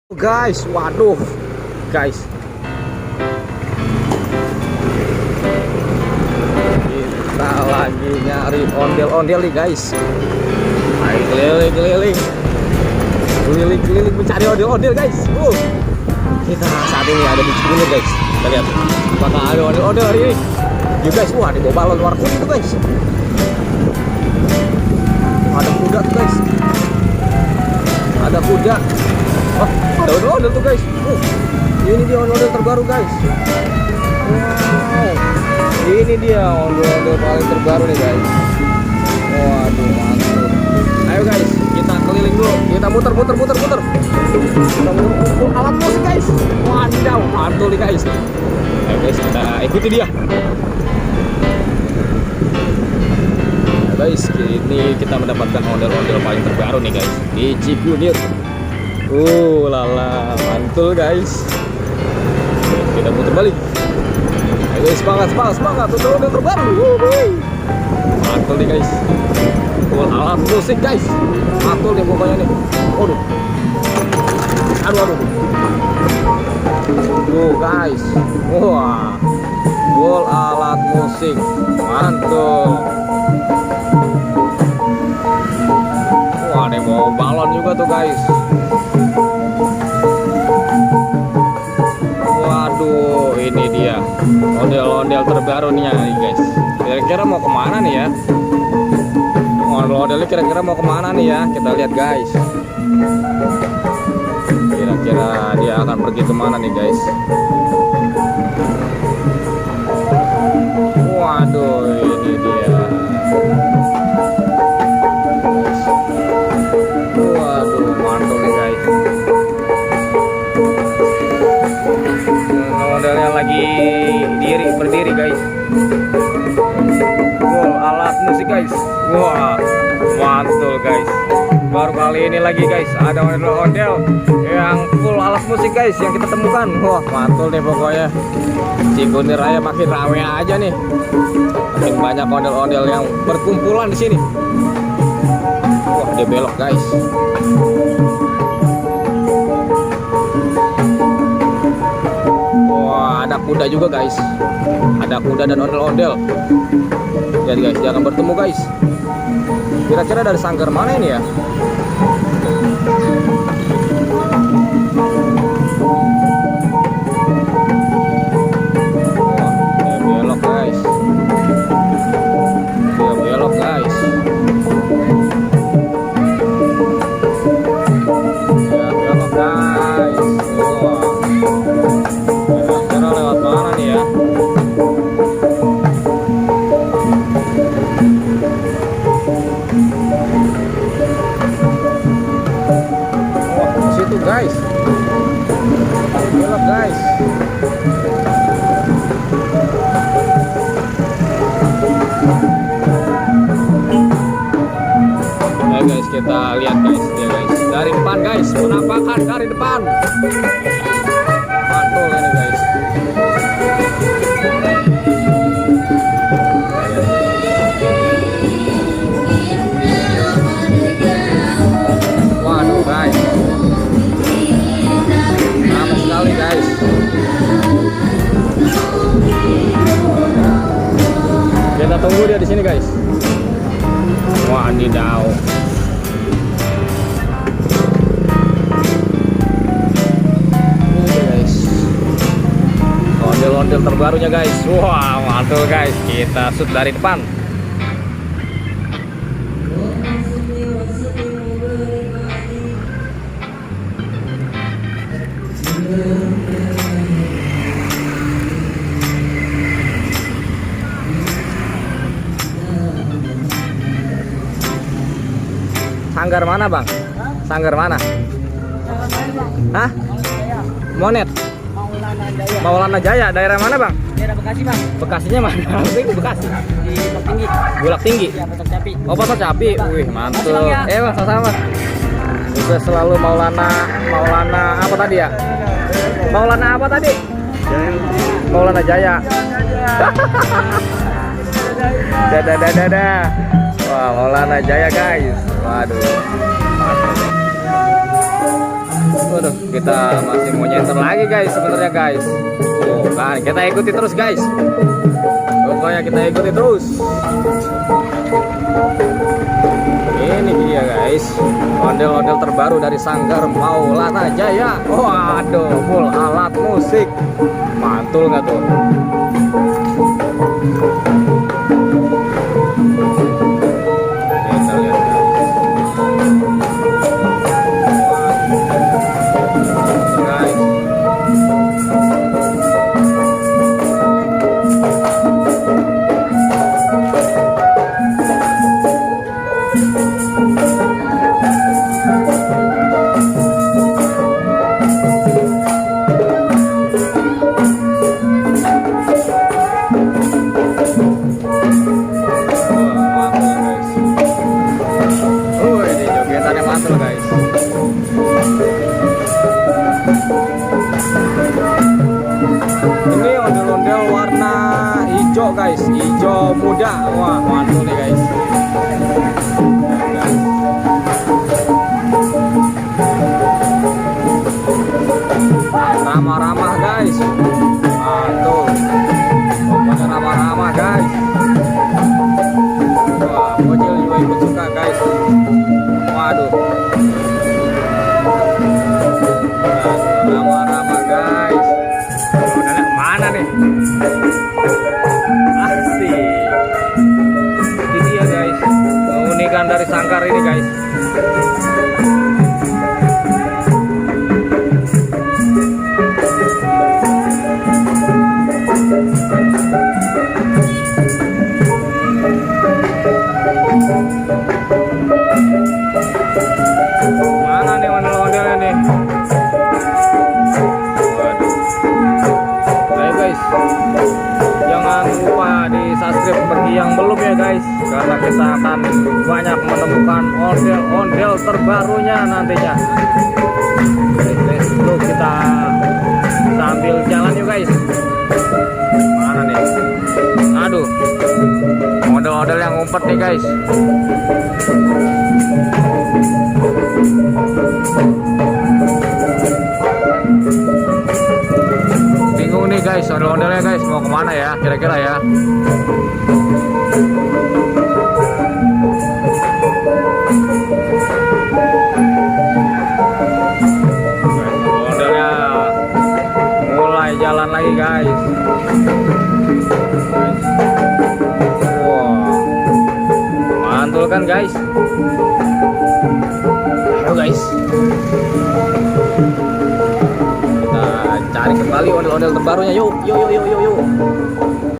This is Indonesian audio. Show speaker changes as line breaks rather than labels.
Guys, waduh, guys, kita lagi nyari ondel-ondel nih guys. Ayo keliling mencari ondel-ondel guys. Kita saat ini ada di Cikunir guys. Kita lihat apakah ada ondel-ondel hari ini. Yuk guys, wah di bawah balon warna kuning tuh guys. Ada kuda tuh guys. Ada kuda. Oh, ada ondel-ondel tuh guys. Ini dia ondel-ondel terbaru guys. Wow, ini dia ondel-ondel paling terbaru nih guys. Waduh, mantap. Ayo guys, kita keliling dulu. Kita muter. Kita muter alat musik guys. Wadidaw, mantul nih guys. Ayo guys, kita ikuti dia. Guys, ini kita mendapatkan ondel-ondel paling terbaru nih guys di Cikunir. Lala, mantul guys. Kita putar balik. Ayo guys, semangat. Ondel terbaru. Mantul nih guys. Alat musik guys. Mantul nih pokoknya nih. Aduh. Tuh guys. Wah. Full alat musik. Mantul. Wah, ada mau balon juga tuh guys. Waduh, ini dia ondel-ondel terbaru nih guys. Kira-kira mau kemana nih ya? Ondel-ondelnya kira-kira mau kemana nih ya? Kita lihat guys. Kira-kira dia akan pergi kemana nih guys? Waduh, ini dia. Waduh, mantul nih guys. Modelnya lagi berdiri guys. Alat musik guys. Wah, mantul guys. Baru kali ini lagi guys ada ondel-ondel yang full alat musik guys yang kita temukan. Wah, mantul nih pokoknya. Cikunir Raya makin rame aja nih. Makin banyak ondel-ondel yang berkumpulan di sini. Wah, dia belok guys. Wah, ada kuda juga guys. Ada kuda dan ondel-ondel. Jadi guys, jangan bertemu guys. Kira-kira dari sanggar mana ini ya? Wah, dia belok guys. Dia belok guys. Kira-kira lewat mana nih ya? Wah, ke situ guys. Belok guys. Ayo guys, kita lihat guys, ya guys. Dari depan guys, penampakan dari depan. Mantul ini guys. Waduh guys. Ramai sekali guys. Kita tunggu dia di sini guys. Wadidaw. Ondel terbarunya guys. Wah, mantul guys. Kita shoot dari depan. Sanggar mana bang? Sanggar mana? Hah? Monet? Maulana Jaya, daerah mana bang?
Daerah Bekasi bang.
Bekasinya mana? Itu Bekasi.
Di Bulak Tinggi.
Bulak Tinggi.
Ya, Pasar Capi.
Oh, Pasar Capi. Wih, mantul.
Ya.
Bang, sama-sama. Juga selalu Maulana apa tadi ya? Maulana apa tadi? Maulana Jaya. Dadah. Wah, Maulana Jaya guys. Waduh. Waduh, kita masih mau nyenter lagi guys sebenarnya guys. Tuh kan, kita ikuti terus guys. Pokoknya kita ikuti terus. Ini dia guys, ondel-ondel terbaru dari Sanggar Maulana Jaya. Waduh, full alat musik. Mantul nggak tuh? Kita lihat guys. Ini ondel-ondel warna hijau guys, hijau muda. Wah, mantul nih guys. Ramah-ramah guys. Mantul. Pokoknya ramah-ramah guys. Wah, bocil juga ikut suka guys. Waduh. Ramah-ramah guys. Modalnya kemana nih? Asik. Ini dia guys, keunikan dari Sanggar ini guys. Mana nih ondel-ondelnya nih? Jangan lupa di subscribe bagi yang belum ya guys, karena kita akan banyak menemukan ondel-ondel terbarunya nantinya. Let's go, kita sambil jalan yuk guys. Mana nih? Aduh, ondel-ondel yang ngumpet nih guys. Bingung nih guys, ondel-ondelnya guys, mau kemana ya kira-kira ya? Ondel-ondelnya mulai jalan lagi guys. Wow, mantul kan guys? Ayo guys, cari kembali ondel-ondel terbarunya. Yuk.